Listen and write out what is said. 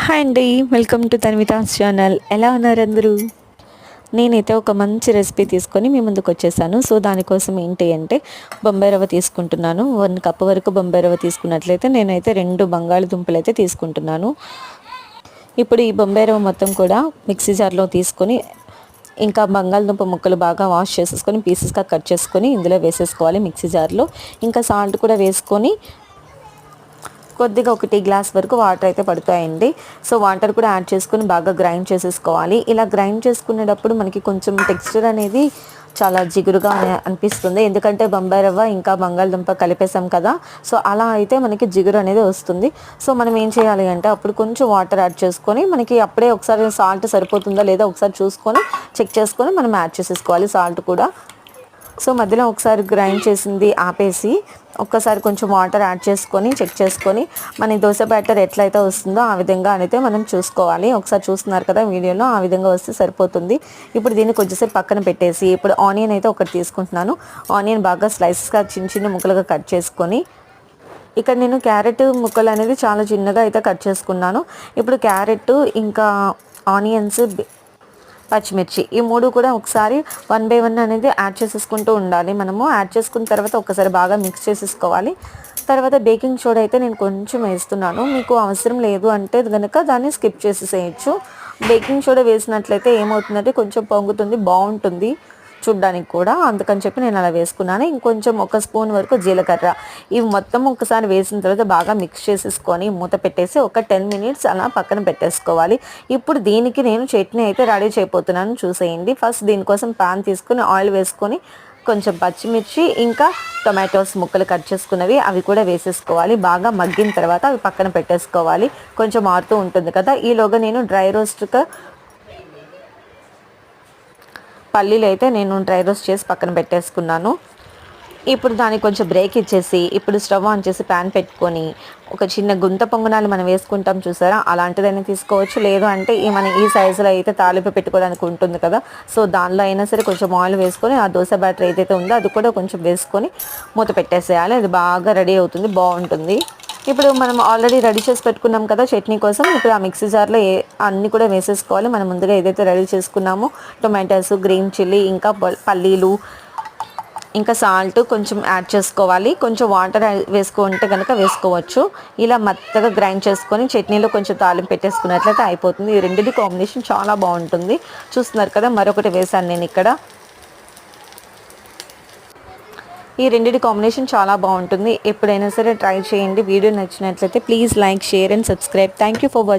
Hi అండి, welcome to తన్వితాస్ channel. ఎలా ఉన్నారు అందరూ? నేనైతే ఒక మంచి రెసిపీ తీసుకొని మీ ముందుకు వచ్చేసాను. సో దానికోసం ఏంటి అంటే బొంబాయి రవ్వ తీసుకుంటున్నాను. 1 కప్ వరకు బొంబాయి రవ్వ తీసుకున్నట్లయితే నేనైతే 2 బంగాళదుంపలు అయితే తీసుకుంటున్నాను. ఇప్పుడు ఈ బొంబాయి రవ్వ మొత్తం కూడా మిక్సీ జార్లో తీసుకొని ఇంకా బంగాళదుంప ముక్కలు బాగా వాష్ చేసేసుకొని పీసెస్గా కట్ చేసుకొని ఇందులో వేసేసుకోవాలి మిక్సీ జార్లో. ఇంకా సాల్ట్ కూడా వేసుకొని కొద్దిగా 1 గ్లాస్ వరకు వాటర్ అయితే పడతాయండి. సో వాటర్ కూడా యాడ్ చేసుకొని బాగా గ్రైండ్ చేసేసుకోవాలి. ఇలా గ్రైండ్ చేసుకునేటప్పుడు మనకి కొంచెం టెక్స్చర్ అనేది చాలా జిగురుగా అనిపిస్తుంది, ఎందుకంటే బొంబాయి రవ్వ ఇంకా బంగాళదుంప కలిపేసాం కదా. సో అలా అయితే మనకి జిగురు అనేది వస్తుంది. సో మనం ఏం చేయాలి అంటే అప్పుడు కొంచెం వాటర్ యాడ్ చేసుకొని మనకి అప్పుడే ఒకసారి సాల్ట్ సరిపోతుందా లేదా ఒకసారి చూసుకొని చెక్ చేసుకొని మనం యాడ్ చేసేసుకోవాలి సాల్ట్ కూడా. సో మధ్యలో ఒకసారి గ్రైండ్ చేసింది ఆపేసి ఒక్కసారి కొంచెం వాటర్ యాడ్ చేసుకొని చెక్ చేసుకొని మన దోశ బ్యాటర్ ఎట్లయితే వస్తుందో ఆ విధంగా అయితే మనం చూసుకోవాలి. ఒకసారి చూస్తున్నారు కదా వీడియోలో, ఆ విధంగా వస్తే సరిపోతుంది. ఇప్పుడు దీన్ని కొంచెంసేపు పక్కన పెట్టేసి ఇప్పుడు ఆనియన్ అయితే ఒకటి తీసుకుంటున్నాను. ఆనియన్ బాగా స్లైసెస్గా చిన్న చిన్న ముక్కలుగా కట్ చేసుకొని ఇక్కడ నేను క్యారెట్ ముక్కలు అనేది చాలా చిన్నగా అయితే కట్ చేసుకున్నాను. ఇప్పుడు క్యారెట్ ఇంకా ఆనియన్స్ పచ్చిమిర్చి ఈ 3 కూడా ఒకసారి 1 బై 1 అనేది యాడ్ చేసేసుకుంటూ ఉండాలి. మనము యాడ్ చేసుకున్న తర్వాత ఒకసారి బాగా మిక్స్ చేసేసుకోవాలి. తర్వాత బేకింగ్ సోడా అయితే నేను కొంచెం వేస్తున్నాను. మీకు అవసరం లేదు అంటే కనుక దాన్ని స్కిప్ చేసేసేయచ్చు. బేకింగ్ సోడా వేసినట్లయితే ఏమవుతుందంటే కొంచెం పొంగుతుంది, బాగుంటుంది చూడ్డానికి కూడా, అందుకని చెప్పి నేను అలా వేసుకున్నాను. ఇంకొంచెం 1 స్పూన్ వరకు జీలకర్ర, ఇవి మొత్తం ఒకసారి వేసిన తర్వాత బాగా మిక్స్ చేసేసుకొని మూత పెట్టేసి ఒక 10 మినిట్స్ అలా పక్కన పెట్టేసుకోవాలి. ఇప్పుడు దీనికి నేను చట్నీ అయితే రెడీ చేయబోతున్నాను, చూసేయండి. ఫస్ట్ దీనికోసం పాన్ తీసుకుని ఆయిల్ వేసుకొని కొంచెం పచ్చిమిర్చి ఇంకా టొమాటోస్ ముక్కలు కట్ చేసుకున్నవి అవి కూడా వేసేసుకోవాలి. బాగా మగ్గిన తర్వాత అవి పక్కన పెట్టేసుకోవాలి. కొంచెం ఆరుతూ ఉంటుంది కదా. ఈలోగా నేను డ్రై రోస్ట్గా పల్లీలు అయితే నేను డ్రై రోస్ట్ చేసి పక్కన పెట్టేసుకున్నాను. ఇప్పుడు దానికి కొంచెం బ్రేక్ ఇచ్చేసి ఇప్పుడు స్టవ్ ఆన్ చేసి ప్యాన్ పెట్టుకొని ఒక చిన్న గుంత పొంగనాలు మనం వేసుకుంటాం చూసారా, అలాంటిదైనా తీసుకోవచ్చు. లేదు అంటే ఈ సైజులో అయితే తాలింపు పెట్టుకోవడానికి ఉంటుంది కదా, సో దానిలో అయినా సరే కొంచెం ఆయిల్ వేసుకొని ఆ దోశ బ్యాటర్ ఏదైతే ఉందో అది కూడా కొంచెం వేసుకొని మూత పెట్టేసేయాలి. అది బాగా రెడీ అవుతుంది, బాగుంటుంది. ఇప్పుడు మనం ఆల్రెడీ రెడీ చేసి పెట్టుకున్నాం కదా చట్నీ కోసం. ఇప్పుడు ఆ మిక్సీ జార్లో అన్నీ కూడా వేసేసుకోవాలి. మనం ముందుగా ఏదైతే రెడీ చేసుకున్నామో టొమాటోస్, గ్రీన్ చిల్లీ ఇంకా పల్లీలు ఇంకా సాల్ట్ కొంచెం యాడ్ చేసుకోవాలి. కొంచెం వాటర్ వేసుకుంటే కనుక వేసుకోవచ్చు. ఇలా మెత్తగా గ్రైండ్ చేసుకొని చట్నీలో కొంచెం తాలింపు పెట్టేసుకున్నట్లయితే అయిపోతుంది. ఈ రెండింటి కాంబినేషన్ చాలా బాగుంటుంది. చూస్తున్నారు కదా, మరొకటి వేసాను నేను ఇక్కడ. ఈ రెండింటి కాంబినేషన్ చాలా బాగుంటుంది. ఎప్పుడైనా సరే ట్రై చేయండి. వీడియో నచ్చినట్లయితే please like, share and subscribe. Thank you for watching.